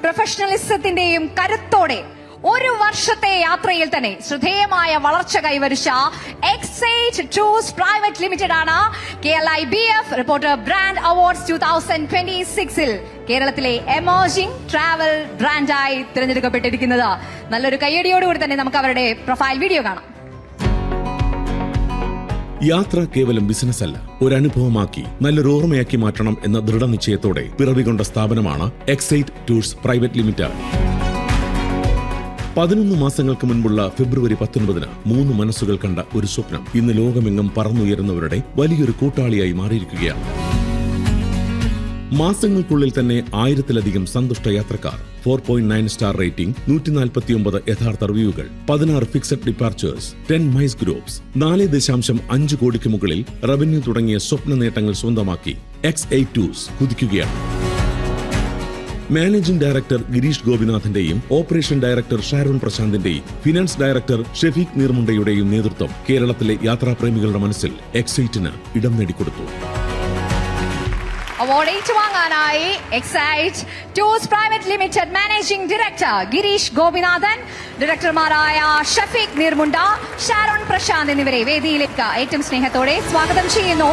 പ്രൊഫഷണലിസത്തിന്റെയും കരുത്തോടെ ഒരു വർഷത്തെ യാത്രയിൽ തന്നെ ശ്രദ്ധേയമായ വളർച്ച കൈവരിച്ച എക്സൈറ്റ് ടൂർസ് പ്രൈവറ്റ് ലിമിറ്റഡ് ആണ് KLIBF റിപ്പോർട്ടർ ബ്രാൻഡ് അവാർഡ്സ് 2026-ൽ കേരളത്തിലെ എമേർജിംഗ് ട്രാവൽ ബ്രാൻഡായി തിരഞ്ഞെടുക്കപ്പെട്ടിരിക്കുന്നത്. നല്ലൊരു കയ്യടിയോടുകൂടി തന്നെ നമുക്ക് അവരുടെ പ്രൊഫൈൽ വീഡിയോ കാണാം. യാത്ര കേവലം ബിസിനസ് അല്ല, ഒരു അനുഭവമാക്കി നല്ലൊരു ഓർമ്മയാക്കി മാറ്റണം എന്ന ദൃഢനിശ്ചയത്തോടെ പിറവികൊണ്ട സ്ഥാപനമാണ് എക്സൈറ്റ് ടൂർസ് പ്രൈവറ്റ് ലിമിറ്റഡ്. 11 മാസങ്ങൾക്ക് മുൻപുള്ള ഫെബ്രുവരി 19-ന് 3 മനസ്സുകൾ കണ്ട ഒരു സ്വപ്നം ഇന്ന് ലോകമെങ്ങും പറന്നുയരുന്നവരുടെ വലിയൊരു കൂട്ടാളിയായി മാറിയിരിക്കുകയാണ്. മാസങ്ങൾക്കുള്ളിൽ തന്നെ 1000-ലധികം സന്തുഷ്ട യാത്രക്കാർ, 4.9 സ്റ്റാർ റേറ്റിംഗ്, 149 യഥാർത്ഥ റിവ്യൂകൾ, 16 ഫിക്സഡ് ഡിപ്പാർച്ചേഴ്സ്, 10 മൈസ് ഗ്രൂപ്പ്സ്, 4.5 കോടിക്ക് മുകളിൽ റവന്യൂ തുടങ്ങിയ സ്വപ്ന നേട്ടങ്ങൾ സ്വന്തമാക്കി എക്സ്8 ടൂർസ് കുതിക്കുകയാണ്. മാനേജിംഗ് ഡയറക്ടർ ഗിരീഷ് ഗോപിനാഥിന്റെയും ഓപ്പറേഷൻ ഡയറക്ടർ ഷാരോൺ പ്രശാന്തിന്റെയും ഫിനാൻസ് ഡയറക്ടർ ഷെഫീഖ് നീർമുണ്ടയുടെയും നേതൃത്വം കേരളത്തിലെ യാത്രാപ്രേമികളുടെ മനസ്സിൽ എക്സൈറ്റിന് ഇടം നേടിക്കൊടുത്തു. അവാർഡ് ഏറ്റുവാങ്ങാനായി Excite Tours Private Limited managing director Girish Gopinathan, ഡയറക്ടർമാരായ ഷഫീഖ് നീർമുണ്ട, ഷാരോൺ പ്രശാന്ത് എന്നിവരെ വേദിയിലേക്ക് ഏറ്റവും സ്നേഹത്തോടെ സ്വാഗതം ചെയ്യുന്നു.